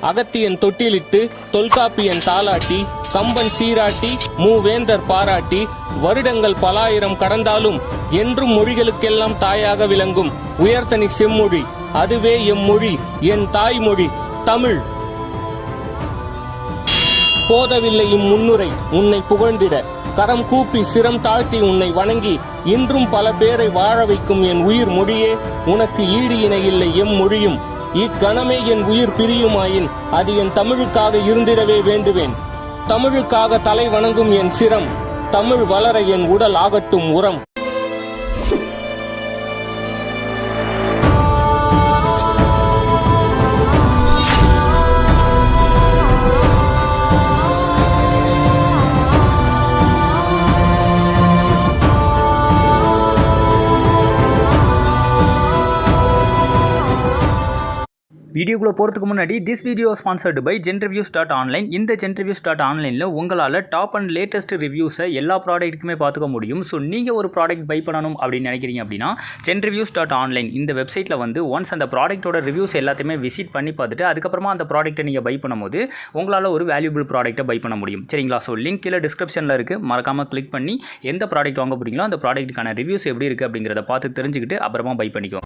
அகத்தியன் தொட்டிலிட்டு தொல்காப்பியன் தாலாட்டி கம்பன் சீராட்டி மூவேந்தர் பாராட்டி வருடங்கள் பலாயிரம் கடந்தாலும் என்றும் மொழிகளுக்கெல்லாம் தாயாக விளங்கும் உயர்தனி செம்மொழி, அதுவே எம்மொழி, என் தாய்மொழி தமிழ். போதவில்லை இம்முன்னுரை உன்னை புகழ்ந்திட, கரம் கூப்பி சிரம் தாழ்த்தி உன்னை வணங்கி இன்றும் பல பேரை வாழ வைக்கும் என் உயிர் மொழியே, உனக்கு ஈடு இணை இல்லை எம்மொழியும். இக்கணமே என் உயிர் பிரியுமாயின் அது என் தமிழுக்காக இருந்திடவே வேண்டுவேன். தமிழுக்காக தலை வணங்கும் என் சிரம், தமிழ் வளர என் உடல் ஆகட்டும் உரம். வீடியோக்குள்ளே போகிறதுக்கு முன்னாடி this video sponsored by genreviews.online. இந்த genreviews.onlineல உங்களால் டாப் அண்ட் லேட்டஸ்ட் ரிவ்யூஸை எல்லா ப்ராடக்ட்டுக்குமே பார்த்துக்க முடியும். ஸோ நீங்கள் ஒரு ப்ராடக்ட் பை பண்ணணும் அப்படின்னு நினைக்கிறீங்க அப்படின்னா genreviews.online இந்த வெப்சைட்டில் வந்து ஒன்ஸ் அந்த ப்ராடக்ட்டோட ரிவ்யூஸ் எல்லாத்தையுமே விசிட் பண்ணி பார்த்துட்டு அதுக்கப்புறமா அந்த ப்ராடக்ட்டை நீங்கள் பை பண்ணும்போது உங்களால் ஒரு வேல்யூபிள் ப்ராடக்ட்டை பை பண்ண முடியும். சரிங்களா? ஸோ லிங்க் கீழே டிஸ்கிரிப்ஷனில் இருக்குது, மறக்காமல் கிளிக் பண்ணி எந்த ப்ராடக்ட் வாங்க போகிறீங்களோ அந்த ப்ராடக்ட்டுக்கான ரிவ்யூஸ் எப்படி இருக்குது அப்படிங்கிறத பார்த்து தெரிஞ்சுக்கிட்டு அப்புறமா பை பண்ணிக்கோ.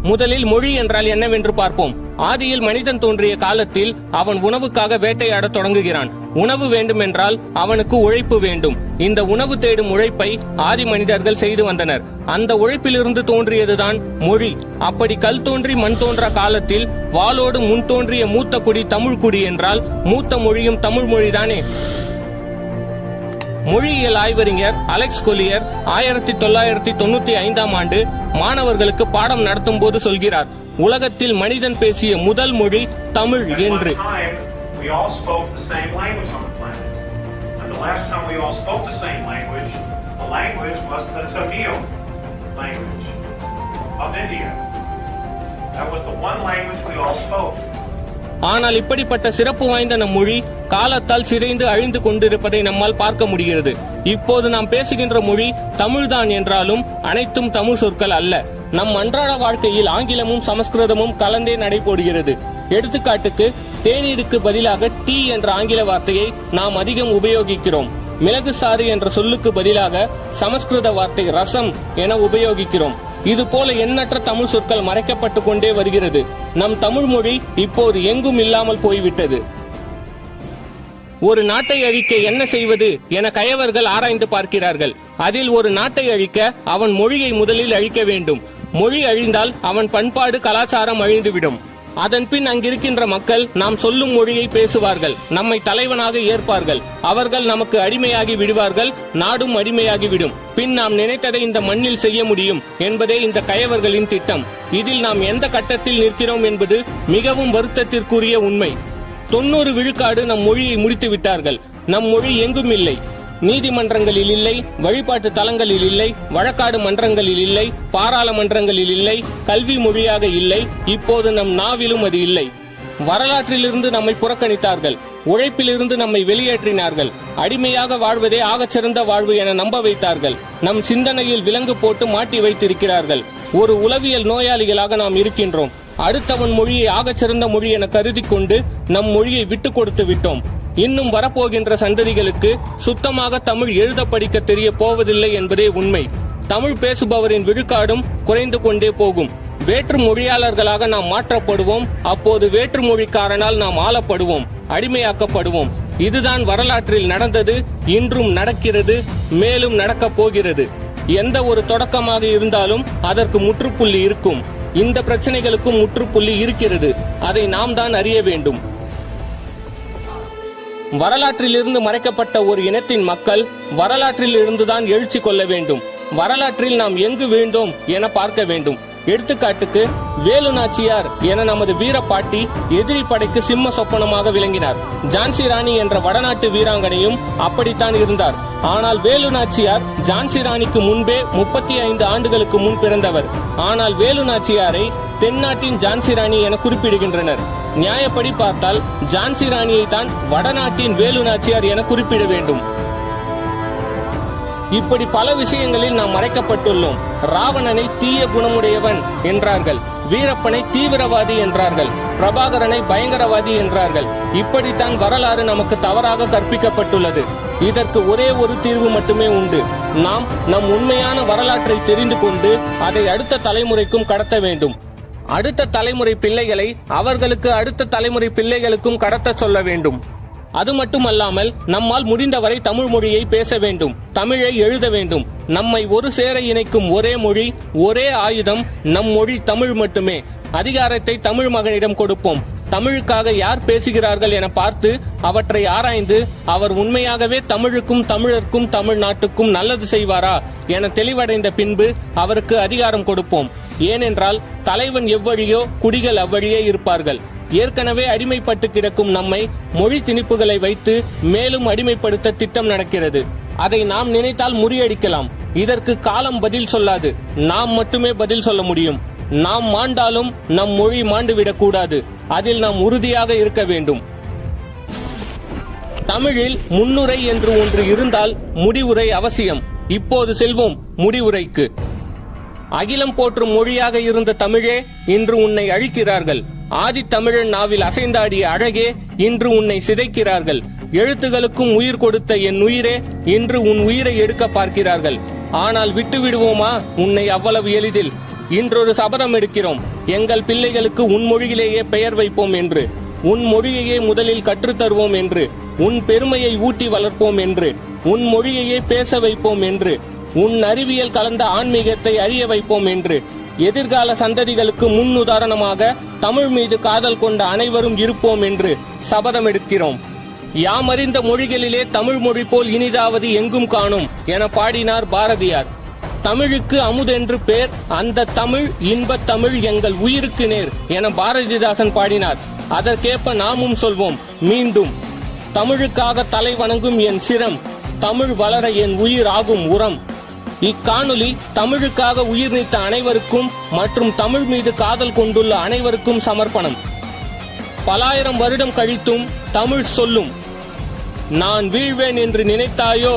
முதலில் மொழி என்றால் என்னவென்று பார்ப்போம். ஆதியில் மனிதன் தோன்றிய காலத்தில் அவன் உணவுக்காக வேட்டையாட தொடங்குகிறான். உணவு வேண்டும் என்றால் அவனுக்கு உழைப்பு வேண்டும். இந்த உணவு தேடும் உழைப்பை ஆதி மனிதர்கள் செய்து வந்தனர். அந்த உழைப்பிலிருந்து தோன்றியதுதான் மொழி. அப்படி கல் தோன்றி மண் தோன்ற காலத்தில் வாளோடு முன் தோன்றிய மூத்த குடி தமிழ் குடி என்றால் மூத்த மொழியும் தமிழ் மொழிதானே. மொழியியல் ஆய்வறிஞர் அலெக்ஸ் கொலியர் 1995ஆம் ஆண்டு மாணவர்களுக்கு பாடம் நடத்தும் போது சொல்கிறார், உலகத்தில் மனிதன் பேசிய முதல் மொழி தமிழ் என்று. ஆனால் இப்படிப்பட்ட சிறப்பு வாய்ந்த நம் மொழி காலத்தால் சிதைந்து அழிந்து கொண்டிருப்பதை நம்மால் பார்க்க முடிகிறது. இப்போது நாம் பேசுகின்ற மொழி தமிழ்தான் என்றாலும் அனைத்தும் தமிழ் சொற்கள் அல்ல. நம் அன்றாட வாழ்க்கையில் ஆங்கிலமும் சமஸ்கிருதமும் கலந்தே நடைபோடுகிறது. எடுத்துக்காட்டுக்கு, தேநீருக்கு பதிலாக டீ என்ற ஆங்கில வார்த்தையை நாம் அதிகம் உபயோகிக்கிறோம். மிளகு சாறு என்ற சொல்லுக்கு பதிலாக சமஸ்கிருத வார்த்தை ரசம் என உபயோகிக்கிறோம். இது போல எண்ணற்ற தமிழ் சொற்கள் மறைக்கப்பட்டு கொண்டே வருகிறது. நம் தமிழ் மொழி இப்போது எங்கும் இல்லாமல் போய்விட்டது. ஒரு நாட்டை அழிக்க என்ன செய்வது என கயவர்கள் ஆராய்ந்து பார்க்கிறார்கள். அதில் ஒரு நாட்டை அழிக்க அவன் மொழியை முதலில் அழிக்க வேண்டும். மொழி அழிந்தால் அவன் பண்பாடு கலாச்சாரம் அழிந்துவிடும். அதன் பின் அங்கிருக்கின்ற மக்கள் நாம் சொல்லும் மொழியை பேசுவார்கள், நம்மை தலைவனாக ஏற்பார்கள். அவர்கள் நமக்கு அடிமையாகி விடுவார்கள், நாடும் அடிமையாகி விடும். பின் நாம் நினைத்ததை இந்த மண்ணில் செய்ய முடியும் என்பதே இந்த கயவர்களின் திட்டம். இதில் நாம் எந்த கட்டத்தில் நிற்கிறோம் என்பது மிகவும் வருத்தத்திற்குரிய உண்மை. 90 விழுக்காடு நம் மொழியை முடித்து விட்டார்கள். நம் மொழி எங்கும் இல்லை. நீதிமன்றங்களில் இல்லை, வழிபாட்டு தலங்களில் இல்லை, வழக்காடு மன்றங்களில் இல்லை, பாராளுமன்றங்களில் இல்லை, கல்வி மொழியாக இல்லை. இப்போது நம் நாவிலும் அது இல்லை. வரலாற்றிலிருந்து நம்மை புறக்கணித்தார்கள். உழைப்பிலிருந்து நம்மை வெளியேற்றினார்கள். அடிமையாக வாழ்வதே ஆகச்சிறந்த வாழ்வு என நம்ப வைத்தார்கள். நம் சிந்தனையில் விலங்கு போட்டு மாட்டி வைத்திருக்கிறார்கள். ஒரு உளவியல் நோயாளிகளாக நாம் இருக்கின்றோம். அடுத்தவன் மொழியை ஆகச்சிறந்த மொழி என கருதி கொண்டு நம் மொழியை விட்டுக் கொடுத்து விட்டோம். இன்னும் வரப்போகின்ற சந்ததிகளுக்கு சுத்தமாக தமிழ் எழுத படிக்க தெரிய போவதில்லை என்பதே உண்மை. தமிழ் பேசுபவரின் விழுக்காடும் குறைந்து கொண்டே போகும். வேற்று மொழியாளர்களாக நாம் மாற்றப்படுவோம். அப்போது வேற்று மொழிக்காரனால் நாம் ஆளப்படுவோம், அடிமையாக்கப்படுவோம். இதுதான் வரலாற்றில் நடந்தது, இன்றும் நடக்கிறது, மேலும் நடக்கப் போகிறது. எந்த ஒரு தொடக்கமாக இருந்தாலும் அதற்கு முற்றுப்புள்ளி இருக்கும். இந்த பிரச்சனைகளுக்கும் முற்றுப்புள்ளி இருக்கிறது. அதை நாம் தான் அறிய வேண்டும். வரலாற்றிலிருந்து மறைக்கப்பட்ட ஒரு இனத்தின் மக்கள் வரலாற்றில் இருந்துதான் எழுச்சி கொள்ள வேண்டும். வரலாற்றில் நாம் எங்கு வீழ்ந்தோம் என பார்க்க வேண்டும். எடுத்துக்காட்டுக்கு, வேலு நாச்சியார் என நமது வீரப்பாட்டி எதிரி படைக்கு சிம்ம சொப்பனமாக விளங்கினார். ஜான்சி ராணி என்ற வடநாட்டு வீராங்கனையும் அப்படித்தான் இருந்தார். ஆனால் வேலு நாச்சியார் ஜான்சி ராணிக்கு முன்பே 35 ஆண்டுகளுக்கு முன் பிறந்தவர். ஆனால் வேலு நாச்சியாரை தென்னாட்டின் ஜான்சி ராணி என குறிப்பிடுகின்றனர். நியாயப்படி பார்த்தால் ஜான்சி ராணியை தான் வடநாட்டின் வேலு நாச்சியார் என குறிப்பிட வேண்டும். இப்படி பல விஷயங்களில் நாம் மறைக்கப்பட்டுள்ளோம். ராவணனை தீய குணமுடையவன் என்றார்கள், வீரப்பனை தீவிரவாதி என்றார்கள், பிரபாகரனை பயங்கரவாதி என்றார்கள். இப்படித்தான் வரலாறு நமக்கு தவறாக கற்பிக்கப்பட்டுள்ளது. இதற்கு ஒரே ஒரு தீர்வு மட்டுமே உண்டு. நாம் நம் உண்மையான வரலாற்றை தெரிந்து கொண்டு அதை அடுத்த தலைமுறைக்கும் கடத்த வேண்டும். அடுத்த தலைமுறை பிள்ளைகளை அவர்களுக்கு அடுத்த தலைமுறை பிள்ளைகளுக்கும் கடத்த சொல்ல வேண்டும். அது மட்டுமல்லாமல் நம்மால் முடிந்தவரை தமிழ் மொழியை பேச வேண்டும், தமிழை எழுத வேண்டும். நம்மை ஒரு சேர இணைக்கும் ஒரே மொழி, ஒரே ஆயுதம் நம் மொழி தமிழ் மட்டுமே. அதிகாரத்தை தமிழ் மகனிடம் கொடுப்போம். தமிழுக்காக யார் பேசுகிறார்கள் என பார்த்து அவற்றை ஆராய்ந்து அவர் உண்மையாகவே தமிழுக்கும் தமிழருக்கும் தமிழ்நாட்டுக்கும் நல்லது செய்வாரா என தெளிவடைந்த பின்பு அவருக்கு அதிகாரம் கொடுப்போம். ஏனென்றால் தலைவன் எவ்வழியோ குடிகள் அவ்வழியே இருப்பார்கள். ஏற்கனவே அடிமைப்பட்டு கிடக்கும் நம்மை மொழி திணிப்புகளை வைத்து மேலும் அடிமைப்படுத்த திட்டம் நடக்கிறது. அதை நாம் நினைத்தால் முறியடிக்கலாம். இதற்கு காலம் பதில் சொல்லாது, நாம் மட்டுமே பதில் சொல்ல முடியும். நாம் மாண்டாலும் நம் மொழி மாண்டுவிடக் கூடாது. அதில் நாம் உறுதியாக இருக்க வேண்டும். தமிழில் முன்னுரை என்று ஒன்று இருந்தால் முடிவுரை அவசியம். இப்போது செல்வோம் முடிவுரைக்கு. அகிலம் போற்றும் மொழியாக இருந்த தமிழே இன்று உன்னை அழிக்கிறார்கள். ஆதித்தமிழன் நாவில் அசைந்தாடிய அழகே இன்று உன்னை சிதைக்கிறார்கள். எழுத்துகளுக்கும் உயிர் கொடுத்த என் உயிரே இன்று உன் உயிரை எடுக்க பார்க்கிறார்கள். ஆனால் விட்டு விடுவோமா உன்னை அவ்வளவு எளிதில்? இன்றொரு சபதம் எடுக்கிறோம். எங்கள் பிள்ளைகளுக்கு உன் மொழியிலேயே பெயர் வைப்போம் என்று, உன் மொழியையே முதலில் கற்றுத்தருவோம் என்று, உன் பெருமையை ஊட்டி வளர்ப்போம் என்று, உன் மொழியையே பேச வைப்போம் என்று, உன் அறிவியல் கலந்த ஆன்மீகத்தை அறிய வைப்போம் என்று, எதிர்கால சந்ததிகளுக்கு முன் உதாரணமாக தமிழ் மீது காதல் கொண்ட அனைவரும் இருப்போம் என்று சபதம் எடுக்கிறோம். யாமறிந்த மொழிகளிலே தமிழ் மொழி போல் இனிதாவது எங்கும் காணும் என பாடினார் பாரதியார். தமிழுக்கு அமுதென்று பேர், அந்த தமிழ் இன்பத் தமிழ் எங்கள் உயிருக்கு நேர் என பாரதிதாசன் பாடினார். அதற்கேற்ப நாமும் சொல்வோம் மீண்டும், தமிழுக்காக தலை வணங்கும் என் சிரம், தமிழ் வளர என் உயிர் ஆகும் உரம். இக்காணொலி தமிழுக்காக உயிர் நீத்த அனைவருக்கும் மற்றும் தமிழ் மீது காதல் கொண்டுள்ள அனைவருக்கும் சமர்ப்பணம். பலாயிரம் வருடம் கழித்தும் தமிழ் சொல்லும், நான் வீழ்வேன் என்று நினைத்தாயோ